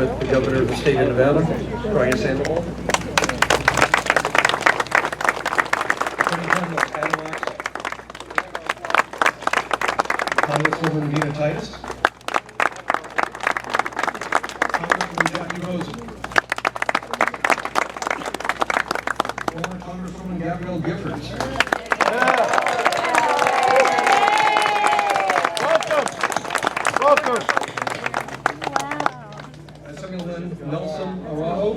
with the governor of the state of Nevada, Brian Sandoval. Congresswoman Nina Titus. Congresswoman Jackie Rosen. Former Congresswoman Gabrielle Giffords. Welcome. Assemblyman Nelson Araujo.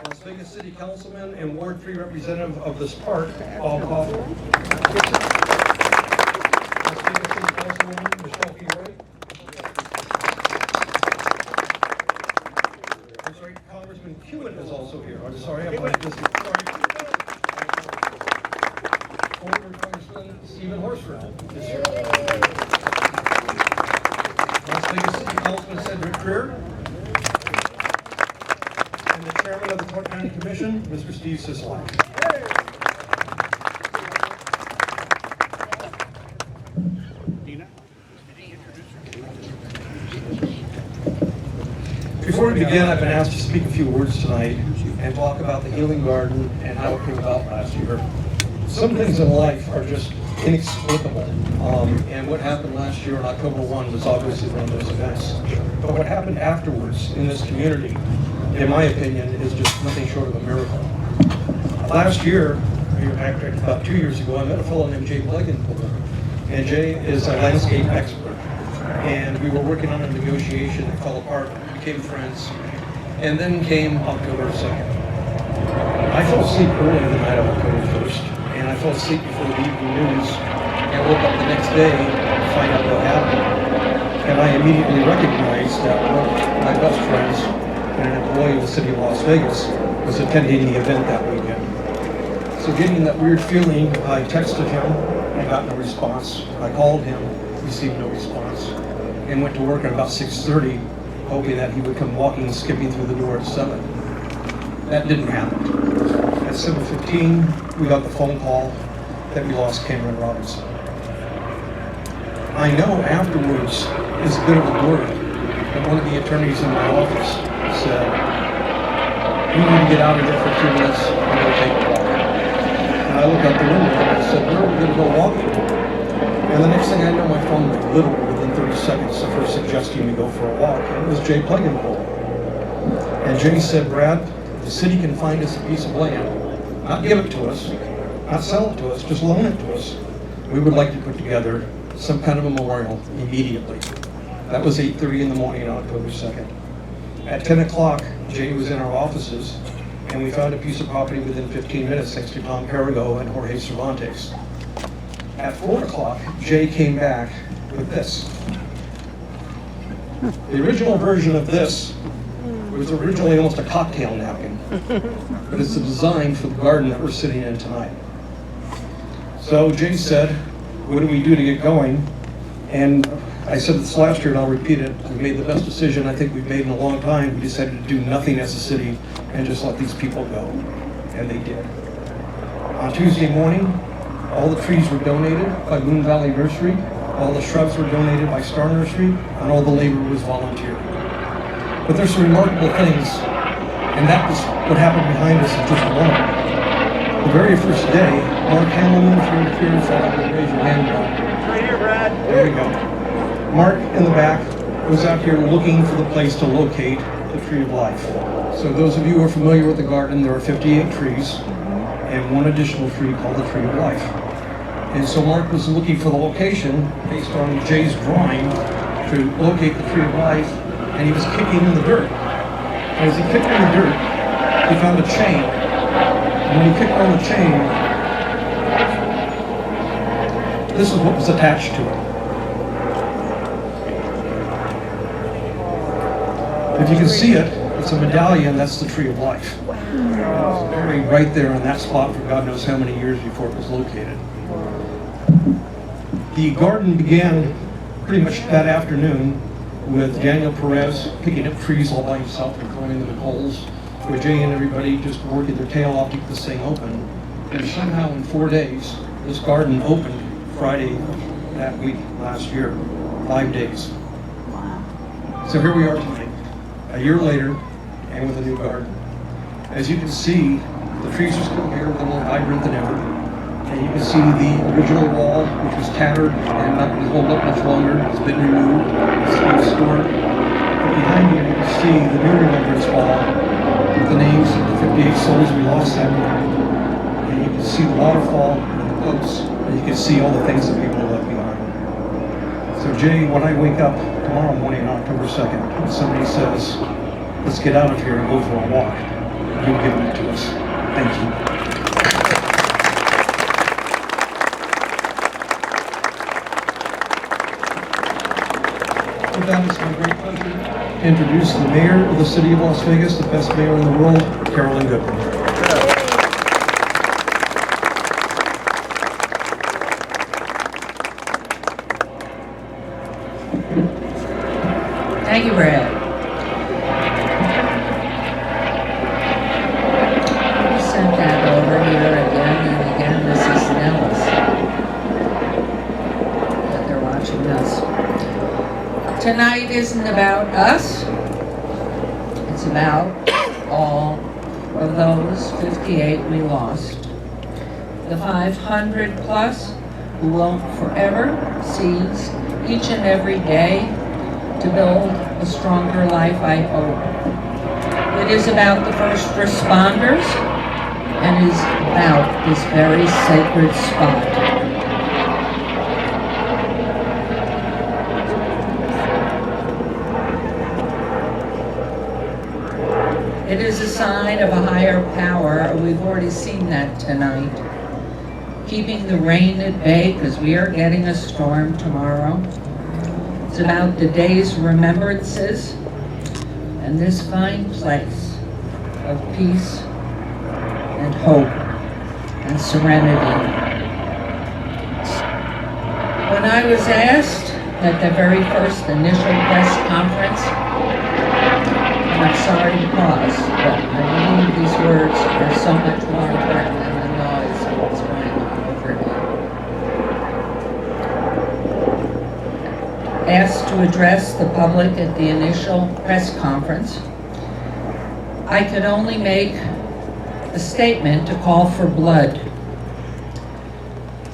Las Vegas City Councilman and Ward 3 representative of this park, Bob Hoffman. Las Vegas City Councilwoman Michelle P. Wright. I'm sorry, Congressman Kewen is also here. I'm sorry, I'm like this. Sorry. Former Congressman Stephen Horsford is here. Las Vegas City Councilman Cedric Greer. And the Chairman of the Clark County Commission, Mr. Steve Sisolak. Before we begin, I've been asked to speak a few words tonight and talk about the Healing Garden and how it came about last year. Some things in life are just inexplicable, and what happened last year on October 1 was obviously one of those events. But what happened afterwards in this community, in my opinion, is just nothing short of a miracle. Last year, actually about 2 years ago, I met a fellow named Jay Blegenpool, and Jay is a landscape expert, and we were working on a negotiation that fell apart, became friends, and then came October 2nd. I fell asleep early the night of October 1st, and I fell asleep before the evening news, and woke up the next day to find out what happened. And I immediately recognized that one of my best friends and an employee of the city of Las Vegas was attending the event that weekend. So getting that weird feeling, I texted him, I got no response. I called him, received no response, and went to work at about 6:30, hoping that he would come walking and skipping through the door at 7. That didn't happen. At 7:15, we got the phone call that we lost Cameron Robinson. I know afterwards, it's a bit of a blur, that one of the attorneys in my office said, "We need to get out of here for 2 minutes, I'm going to take a walk." And I looked out the window and I said, "Where are we going to go walking?" And the next thing I know, my phone went literally within 30 seconds of her suggesting we go for a walk. And it was Jay Blegenpool. And Jay said, "Brad, the city can find us a piece of land, not give it to us, not sell it to us, just loan it to us. We would like to put together some kind of a memorial immediately." That was 8:30 in the morning on October 2nd. At 10 o'clock, Jay was in our offices, and we found a piece of property within 15 minutes thanks to Tom Perigo and Jorge Cervantes. At 4 o'clock, Jay came back with this. The original version of this was originally almost a cocktail napkin, but it's a design for the garden that we're sitting in tonight. So Jay said, "What do we do to get going?" And I said this last year, and I'll repeat it. We made the best decision I think we've made in a long time. We decided to do nothing as a city and just let these people go. And they did. On Tuesday morning, all the trees were donated by Moon Valley Nursery, all the shrubs were donated by Star Nursery, and all the labor was volunteer. But there's some remarkable things, and that was what happened behind us in just one of them. The very first day, Mark Handelman, if you're here, so raise your hand down. Right here, Brad. There we go. Mark in the back was out here looking for the place to locate the Tree of Life. So those of you who are familiar with the garden, there are 58 trees and one additional tree called the Tree of Life. And so Mark was looking for the location based on Jay's drawing to locate the Tree of Life, and he was kicking in the dirt. And as he kicked in the dirt, he found a chain. And when he kicked on the chain, this is what was attached to it. If you can see it, it's a medallion, that's the Tree of Life. Wow. It was buried right there in that spot for God knows how many years before it was located. The garden began pretty much that afternoon with Daniel Perez picking up trees all by himself and throwing them in holes, with Jay and everybody just working their tail off to keep this thing open. And somehow in 4 days, this garden opened Friday that week last year. 5 days. So here we are tonight, a year later, and with a new garden. As you can see, the trees are still here, a little more vibrant than ever. And you can see the original wall, which was tattered and not going to hold up much longer, has been removed. It's been restored. But behind you, you can see the new remembrance wall with the names of the 58 souls we lost that night. And you can see the waterfall and the boats, and you can see all the things that people left behind. So Jay, when I wake up tomorrow morning, October 2nd, and somebody says, let's get out of here and go for a walk, you've given it to us. Thank you. With that, it's my great pleasure to introduce the mayor of the city of Las Vegas, the best mayor in the world, Carolyn Goodman. Thank you, Brad. We sent that over here again and again, Mrs. Nellis, that they're watching us. Tonight isn't about us. It's about all of those 58 we lost. The 500 plus who will forever seize each and every day to build a stronger life, I hope. It is about the first responders and is about this very sacred spot. It is a sign of a higher power. We've already seen that tonight. Keeping the rain at bay because we are getting a storm tomorrow. It's about the day's remembrances and this fine place of peace and hope and serenity. When I was asked at the very first initial press conference, and I'm sorry to pause, but I believe these words are so much more important than the noise of what's going on overhead. Asked to address the public at the initial press conference, I could only make a statement to call for blood.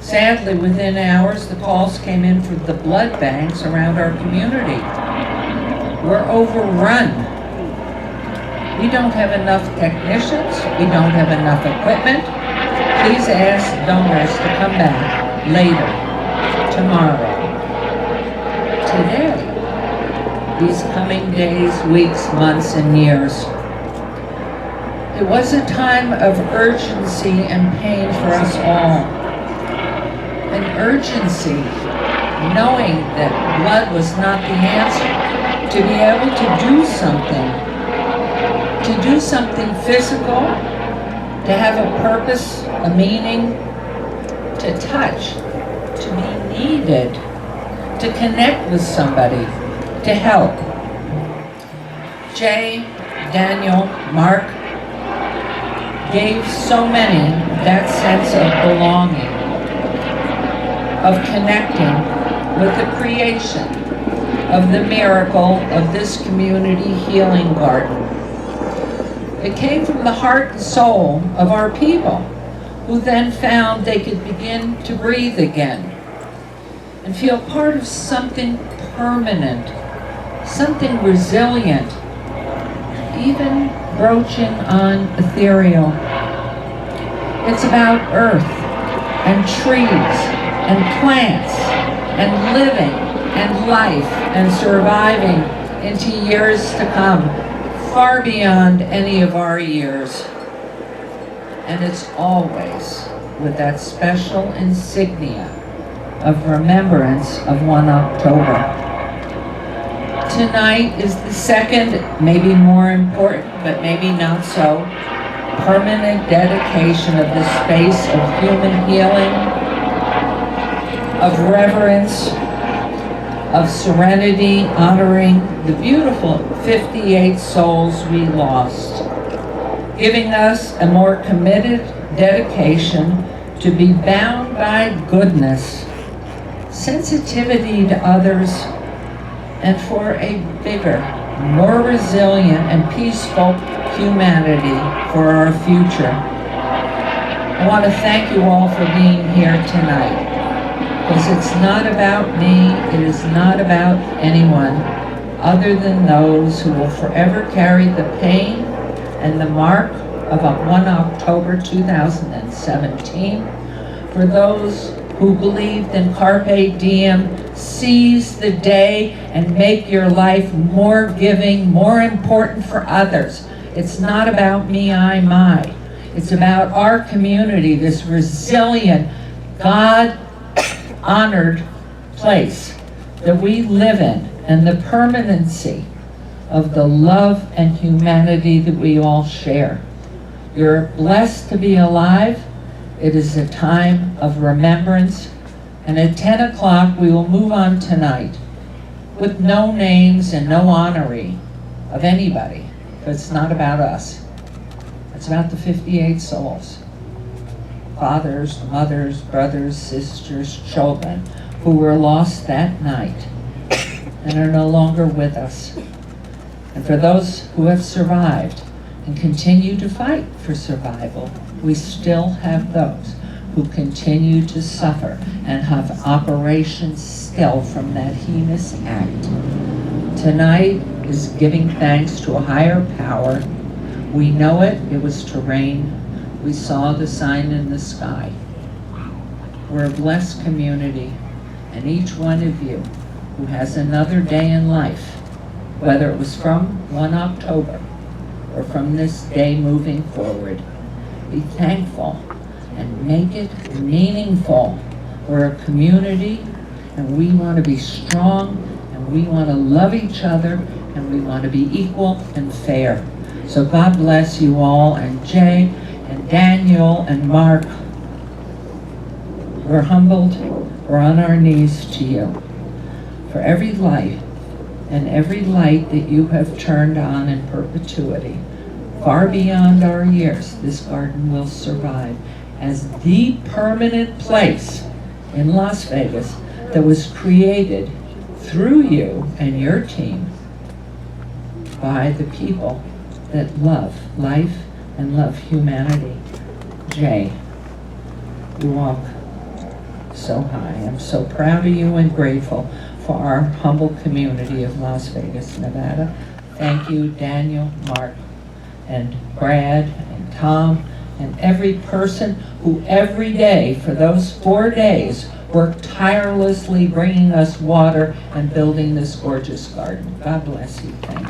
Sadly, within hours, the calls came in for the blood banks around our community. We're overrun. We don't have enough technicians. We don't have enough equipment. Please ask donors to come back later, tomorrow, today, these coming days, weeks, months, and years. It was a time of urgency and pain for us all. An urgency, knowing that blood was not the answer, to be able to do something physical, to have a purpose, a meaning, to touch, to be needed, to connect with somebody, to help. Jay, Daniel, Mark gave so many that sense of belonging, of connecting with the creation of the miracle of this community healing garden. It came from the heart and soul of our people, who then found they could begin to breathe again and feel part of something permanent, something resilient, even broaching on ethereal. It's about earth and trees and plants and living and life and surviving into years to come, far beyond any of our years. And it's always with that special insignia of remembrance of 1 October. Tonight is the second, maybe more important, but maybe not so, permanent dedication of the space of human healing, of reverence, of serenity, honoring the beautiful 58 souls we lost, giving us a more committed dedication to be bound by goodness, sensitivity to others, and for a bigger, more resilient and peaceful humanity for our future. I want to thank you all for being here tonight, because it's not about me, it is not about anyone other than those who will forever carry the pain and the mark of 1 October 2017, for those who believed in Carpe Diem, seize the day and make your life more giving, more important for others. It's not about me, I, my. It's about our community, this resilient, God-honored place that we live in, and the permanency of the love and humanity that we all share. You're blessed to be alive. It is a time of remembrance. And at 10 o'clock, we will move on tonight with no names and no honoree of anybody, because it's not about us. It's about the 58 souls, fathers, mothers, brothers, sisters, children, who were lost that night and are no longer with us. And for those who have survived and continue to fight for survival, we still have those who continue to suffer and have operations still from that heinous act. Tonight is giving thanks to a higher power. We know it was to rain. We saw the sign in the sky. We're a blessed community, and each one of you who has another day in life, whether it was from 1 October or from this day moving forward, be thankful and make it meaningful. We're a community, and we want to be strong, and we want to love each other, and we want to be equal and fair. So God bless you all, and Jay and Daniel and Mark, we're humbled, we're on our knees to you for every light and every light that you have turned on in perpetuity. Far beyond our years, this garden will survive as the permanent place in Las Vegas that was created through you and your team by the people that love life and love humanity. Jay, you walk so high. I'm so proud of you and grateful for our humble community of Las Vegas, Nevada. Thank you, Daniel, Mark, and Brad, and Tom, and every person who every day for those 4 days worked tirelessly bringing us water and building this gorgeous garden. God bless you. Thank you.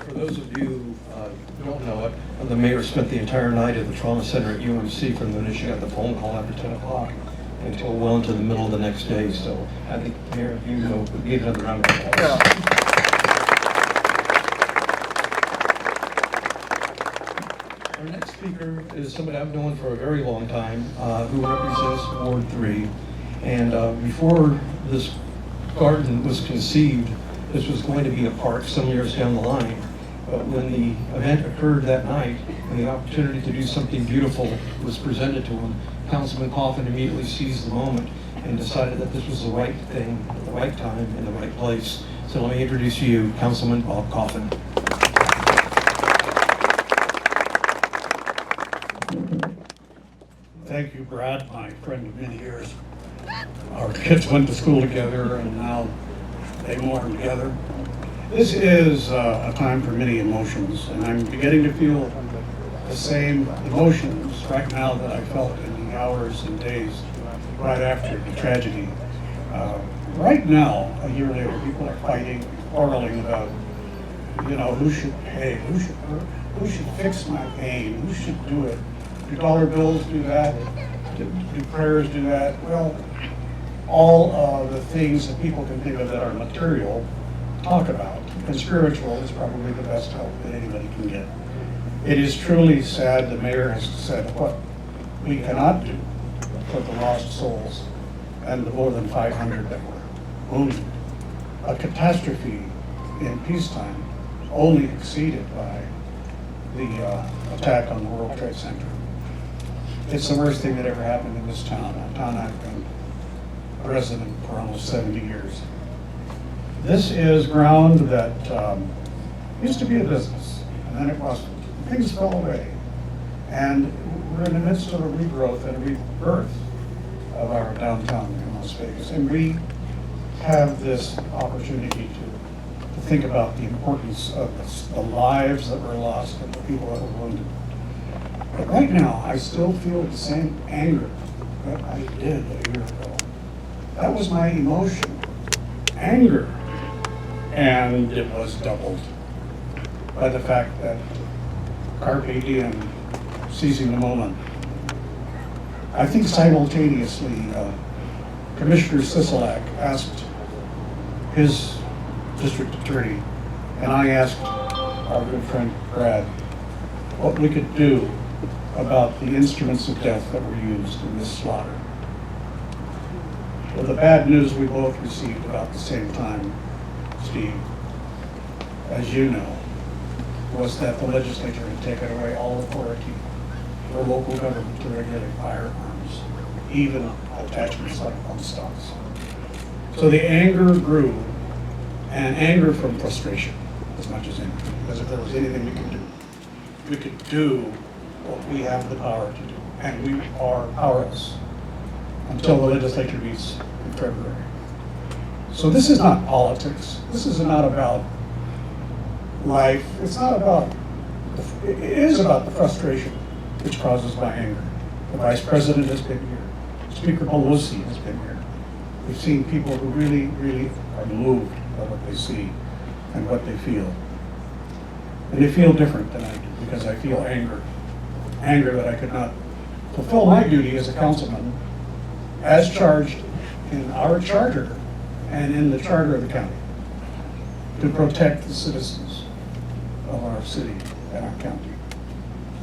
For those of you who don't know it, the mayor spent the entire night at the trauma center at UMC from the minute she got the phone call after 10 o'clock until well into the middle of the next day. So I think, Mayor, if you know, give another round of applause. Our next speaker is somebody I've known for a very long time, who represents Ward 3. And before this garden was conceived, this was going to be a park some years down the line. But when the event occurred that night and the opportunity to do something beautiful was presented to him, Councilman Coffin immediately seized the moment and decided that this was the right thing, at the right time, in the right place. So let me introduce you, Councilman Bob Coffin. Thank you, Brad, my friend of many years. Our kids went to school together, and now they mourn together. This is a time for many emotions, and I'm beginning to feel the same emotions right now that I felt in the hours and days right after the tragedy. Right now, a year later, people are fighting, quarreling about, who should pay, who should fix my pain, who should do it. Do dollar bills do that? Do prayers do that? Well, all of the things that people can think of that are material, talk about. And spiritual is probably the best help that anybody can get. It is truly sad the mayor has said what we cannot do for the lost souls and the more than 500 that were wounded. A catastrophe in peacetime only exceeded by the attack on the World Trade Center. It's the worst thing that ever happened in this town, a town I've been a resident for almost 70 years. This is ground that used to be a business, and then it wasn't. Things fell away. And we're in the midst of a regrowth and a rebirth of our downtown in Las Vegas. And we have this opportunity to think about the importance of the lives that were lost and the people that were wounded. But right now, I still feel the same anger that I did a year ago. That was my emotion, anger. And it was doubled by the fact that carpe diem, seizing the moment. I think simultaneously, Commissioner Sisolak asked his district attorney, and I asked our good friend Brad, what we could do about the instruments of death that were used in this slaughter. Well, the bad news we both received about the same time, Steve, as you know, was that the legislature had taken away all authority for local government to regulate firearms, even attachments like bump stocks. So the anger grew, and anger from frustration as much as anything, because if there was anything we could do what we have the power to do, and we are powerless until the legislature meets in February. So this is not politics. This is not about life. It's not about, it is about the frustration which causes my anger. The Vice President has been here. Speaker Pelosi has been here. We've seen people who really, really are moved by what they see and what they feel. And they feel different than I do because I feel anger. Anger that I could not fulfill my duty as a councilman as charged in our charter and in the charter of the county to protect the citizens of our city and our county.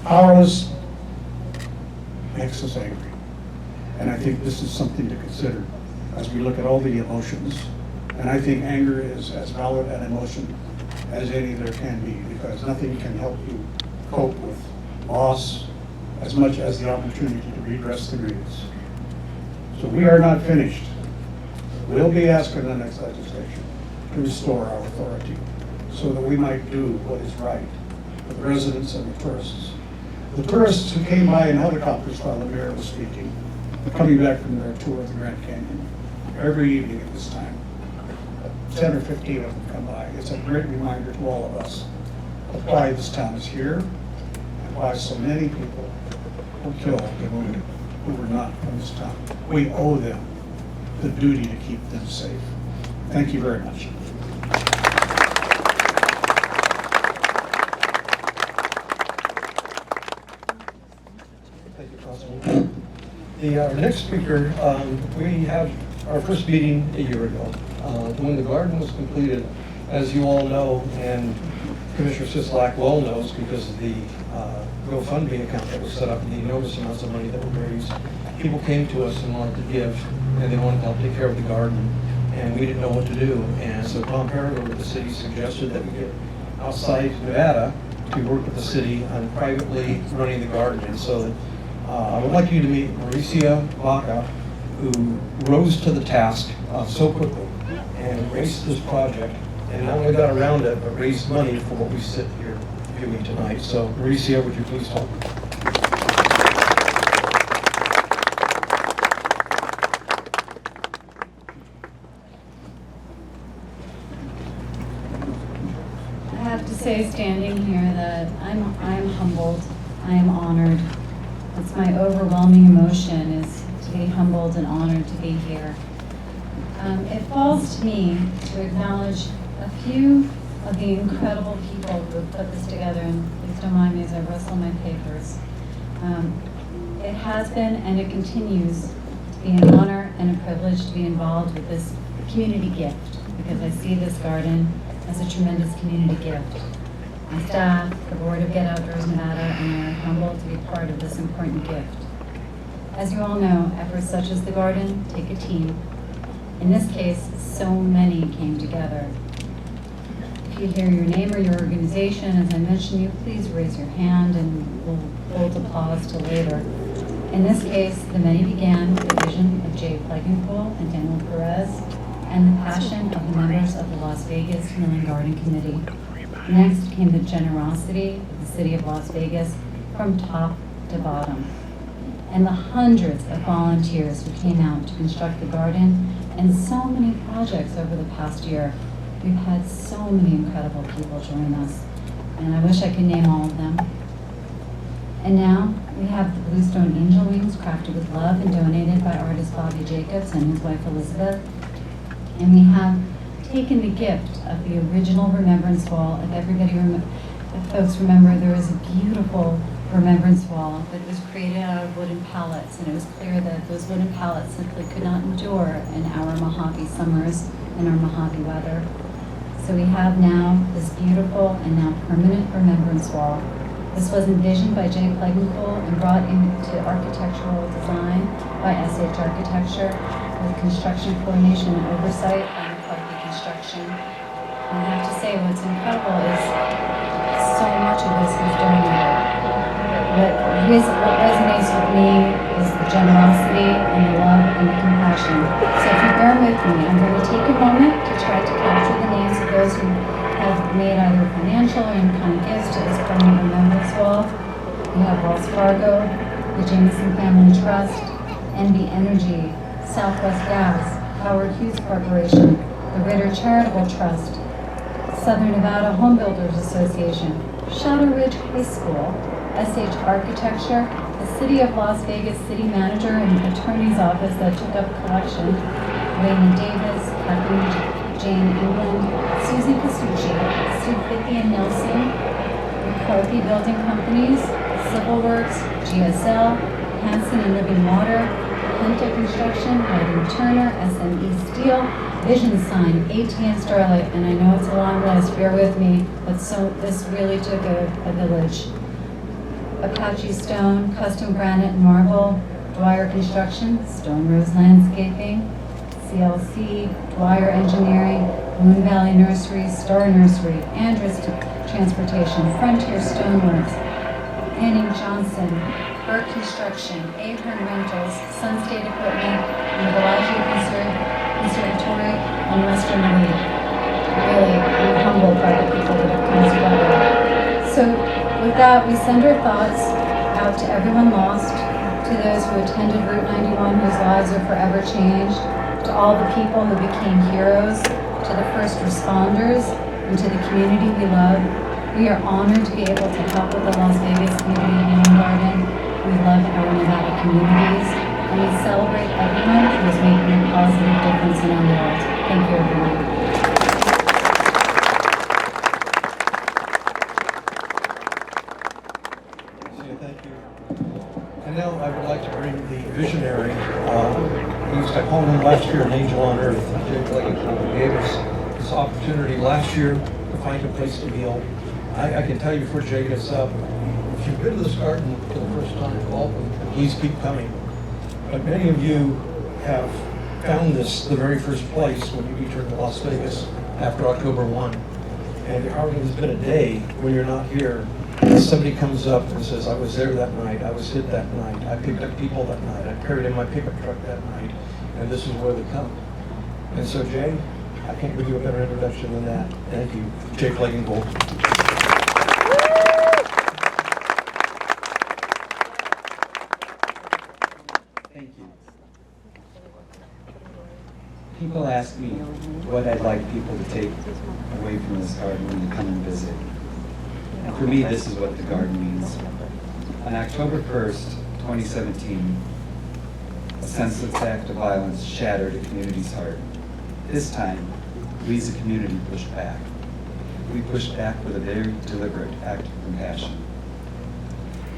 Powerless makes us angry. And I think this is something to consider as we look at all the emotions. And I think anger is as valid an emotion as any there can be, because nothing can help you cope with loss as much as the opportunity to redress the grievance. So we are not finished. We'll be asking the next legislature to restore our authority so that we might do what is right for the residents and the tourists. The tourists who came by in helicopters while the mayor was speaking, coming back from their tour of the Grand Canyon, every evening at this time, 10 or 15 of them come by. It's a great reminder to all of us of why this town is here and why so many people were killed and wounded who were not from this town. We owe them the duty to keep them safe. Thank you very much. Thank you, Councilman. Our next speaker, we had our first meeting a year ago. When the garden was completed, as you all know, and Commissioner Sisolak well knows because of the GoFundMe account that was set up and the enormous amounts of money that were raised, people came to us and wanted to give, and they wanted to help take care of the garden, and we didn't know what to do. And so Tom Perrigo with the city suggested that we get outside Nevada to work with the city on privately running the garden. And so I would like you to meet Mauricia Vaca, who rose to the task so quickly and raised this project, and not only got around it, but raised money for what we sit here viewing tonight. So Mauricia, would you please talk? I have to say, standing here, that I'm humbled, I am honored. It's my overwhelming emotion is to be humbled and honored to be here. It falls to me to acknowledge a few of the incredible people who have put this together, and please don't mind me as I rustle my papers. It has been and it continues to be an honor and a privilege to be involved with this community gift, because I see this garden as a tremendous community gift. My staff, the Board of Get Outdoors Nevada, and I are humbled to be part of this important gift. As you all know, efforts such as the garden take a team. In this case, so many came together. if you hear your name or your organization, as I mentioned you, please raise your hand and we'll hold applause till later. In this case, the many began with the vision of Jay Plegenpool and Daniel Perez and the passion of the members of the Las Vegas Healing Garden Committee. Next came the generosity of the city of Las Vegas from top to bottom, and the hundreds of volunteers who came out to construct the garden and so many projects over the past year. We've had so many incredible people join us, and I wish I could name all of them. And now we have the Bluestone Angel Wings crafted with love and donated by artist Bobby Jacobs and his wife Elizabeth. And we have taken the gift of the original remembrance wall. If folks remember, there was a beautiful remembrance wall that was created out of wooden pallets, and it was clear that those wooden pallets simply could not endure in our Mojave summers and our Mojave weather. So we have now this beautiful and now permanent remembrance wall. This was envisioned by Jay Plegenpool and brought into architectural design by SH Architecture with construction coordination and oversight by McCarthy Construction. And I have to say, what's incredible is so much of this was donated. What resonates with me is the generosity and the love and the compassion. So if you bear with me, I'm going to take a moment to try to capture the names of those who have made either financial or in-kind gifts to this permanent remembrance wall. We have Wells Fargo, the Jameson Family Trust, NB Energy, Southwest Gas, Howard Hughes Corporation, the Ritter Charitable Trust, Southern Nevada Home Builders Association, Shadow Ridge High School, SH Architecture, the City of Las Vegas City Manager and Attorney's Office that took up collection, Raina Davis, Kathleen Jane England, Susie Casucci, Sue Ficky and Nelson, McCarthy Building Companies, Civil Works, GSL, Hanson and Living Water, Hunter Construction, Harding Turner, SME Steel, Vision Sign, AT&T Starlight, and I know it's a long list, bear with me, but this really took a village. Apache Stone, Custom Granite and Marble, Dwyer Construction, Stone Rose Landscaping, CLC, Dwyer Engineering, Moon Valley Nursery, Star Nursery, Andrus Transportation, Frontier Stoneworks, Henning Johnson, Burke Construction, Ahern Rentals, Sun State Equipment, and the Bellagio Conservatory on Western Elite. Really, I'm humbled by the people that have come together. So with that, we send our thoughts out to everyone lost, to those who attended Route 91 whose lives are forever changed, to all the people who became heroes, to the first responders, and to the community we love. We are honored to be able to help with the Las Vegas Community Healing Garden. We love our Nevada communities, and we celebrate everyone who is making a positive difference in our world. Thank you, everyone. Thank you. And now I would like to bring the visionary, I called him last year an angel on earth. Jay Plegenpool, who gave us this opportunity last year to find a place to meal. I can tell you before Jay gets up, if you've been to this garden for the first time, welcome, and please keep coming. But many of you have found this the very first place when you returned to Las Vegas after October 1. And there hardly has been a day when you're not here. Somebody comes up and says, I was there that night, I was hit that night, I picked up people that night, I carried in my pickup truck that night, and this is where they come. And so Jay, I can't give you a better introduction than that. Thank you, Jay Plegenpool. Thank you. People ask me what I'd like people to take away from this garden when they come and visit. And for me, this is what the garden means. On October 1st, 2017, a senseless act of violence shattered a community's heart. This time, we as a community pushed back. We pushed back with a very deliberate act of compassion.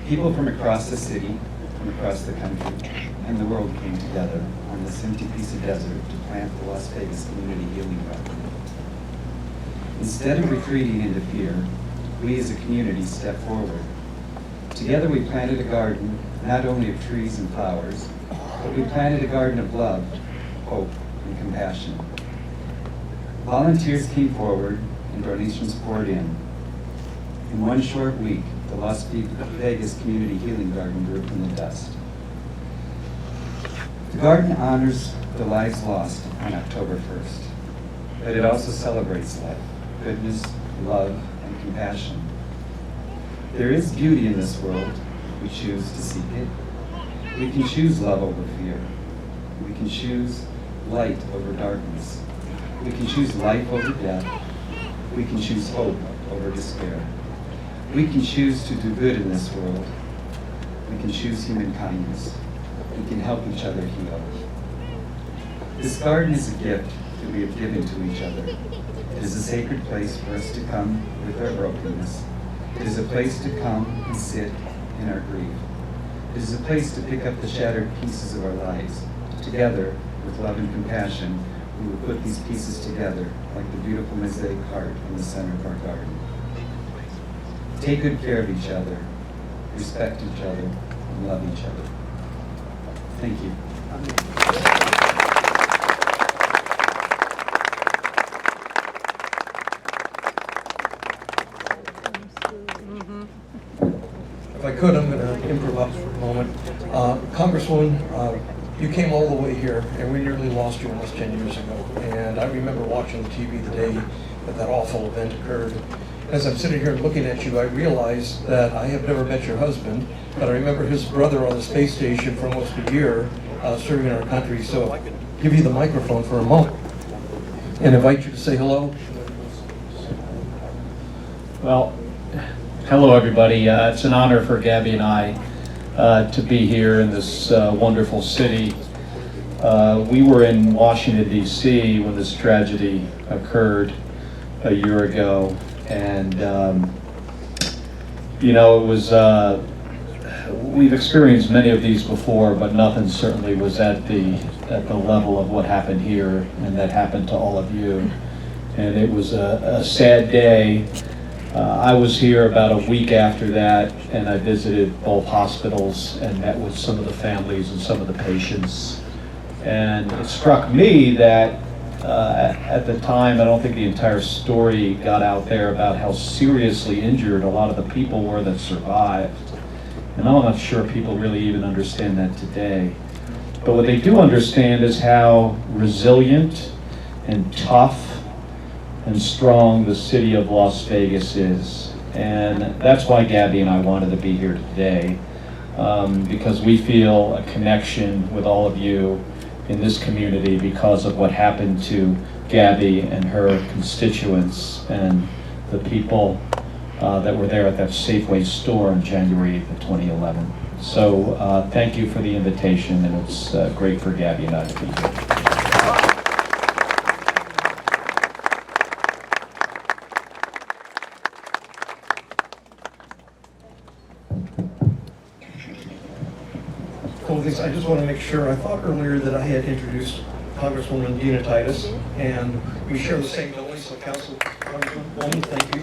People from across the city, from across the country, and the world came together on this empty piece of desert to plant the Las Vegas Community Healing Garden. Instead of retreating into fear, we as a community stepped forward. Together we planted a garden, not only of trees and flowers, but we planted a garden of love, hope, and compassion. Volunteers came forward and donations poured in. In one short week, the Las Vegas Community Healing Garden grew from the dust. The garden honors the lives lost on October 1st, but it also celebrates life, goodness, love, and compassion. There is beauty in this world. We choose to seek it. We can choose love over fear. We can choose light over darkness. We can choose life over death. We can choose hope over despair. We can choose to do good in this world. We can choose human kindness. We can help each other heal. This garden is a gift that we have given to each other. It is a sacred place for us to come with our brokenness. It is a place to come and sit in our grief. It is a place to pick up the shattered pieces of our lives. Together, with love and compassion, we will put these pieces together like the beautiful mosaic heart in the center of our garden. Take good care of each other, respect each other, and love each other. Thank you. If I could, I'm going to improvise for a moment. Congresswoman, you came all the way here, and we nearly lost you almost 10 years ago. And I remember watching TV the day that awful event occurred. As I'm sitting here looking at you, I realize that I have never met your husband, but I remember his brother on the space station for almost a year serving our country. So I could give you the microphone for a moment and invite you to say hello. Well, hello everybody. It's an honor for Gabby and I to be here in this wonderful city. We were in Washington, D.C. when this tragedy occurred a year ago. And, you know, it was, we've experienced many of these before, but nothing certainly was at the level of what happened here and that happened to all of you. And it was a sad day. I was here about a week after that, and I visited both hospitals and met with some of the families and some of the patients. And it struck me that at the time, I don't think the entire story got out there about how seriously injured a lot of the people were that survived. And I'm not sure people really even understand that today. But what they do understand is how resilient and tough and strong the city of Las Vegas is. And that's why Gabby and I wanted to be here today, because we feel a connection with all of you in this community because of what happened to Gabby and her constituents and the people that were there at that Safeway store on January 8th of 2011. So thank you for the invitation, and it's great for Gabby and I to be here. I just want to make sure, I thought earlier that I had introduced Congresswoman Dina Titus, and we share the same building, so Congresswoman, thank you.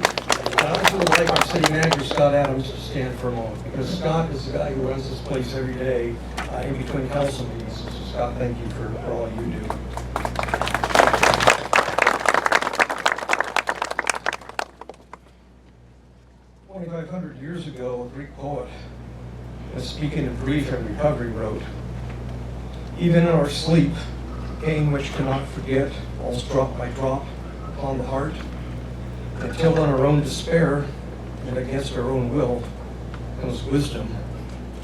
And I also would like our city manager, Scott Adams, to stand for a moment, because Scott is the guy who runs this place every day in between council meetings. So Scott, thank you for all you do. "2,500 years ago, a Greek poet, speaking of grief and recovery, wrote, 'Even in our sleep, pain which cannot forget falls drop by drop upon the heart, until in our own despair and against our own will comes wisdom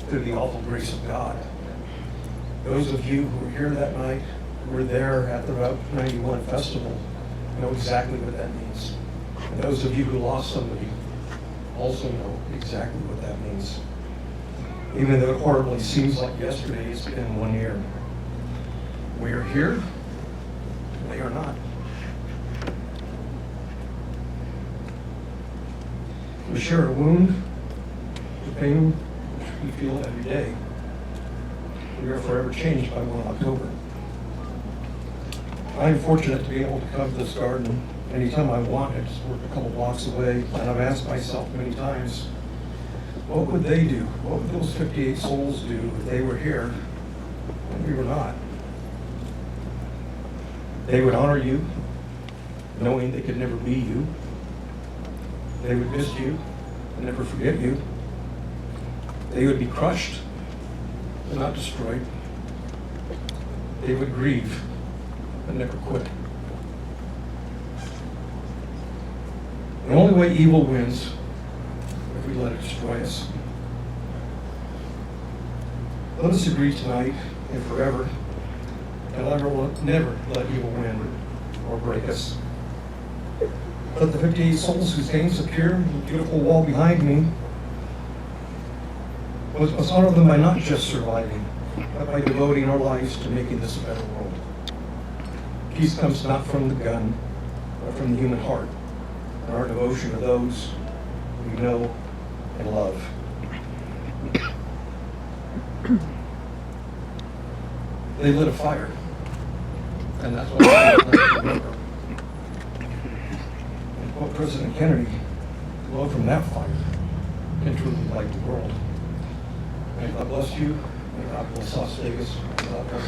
through the awful grace of God.' Those of you who were here that night, who were there at the RTE91 festival, know exactly what that means. And those of you who lost somebody also know exactly what that means. Even though it horribly seems like yesterday, it's been 1 year. We are here, they are not. We share a wound, the pain which we feel every day. We are forever changed by 1 October. I am fortunate to be able to come to this garden anytime I want. I just work a couple blocks away, and I've asked myself many times, what would they do? What would those 58 souls do if they were here and we were not? They would honor you, knowing they could never be you. They would miss you and never forget you. They would be crushed but not destroyed. They would grieve but never quit. The only way evil wins is if we let it destroy us. Let us agree tonight and forever that never let evil win or break us. Let the 58 souls whose names appear on the beautiful wall behind me, let's honor them by not just surviving, but by devoting our lives to making this a better world. Peace comes not from the gun, but from the human heart, and our devotion to those we know and love. They lit a fire, and that's what I remember. And quote President Kennedy, glow from that fire can truly light the world. May God bless you, may God bless Las Vegas, may God bless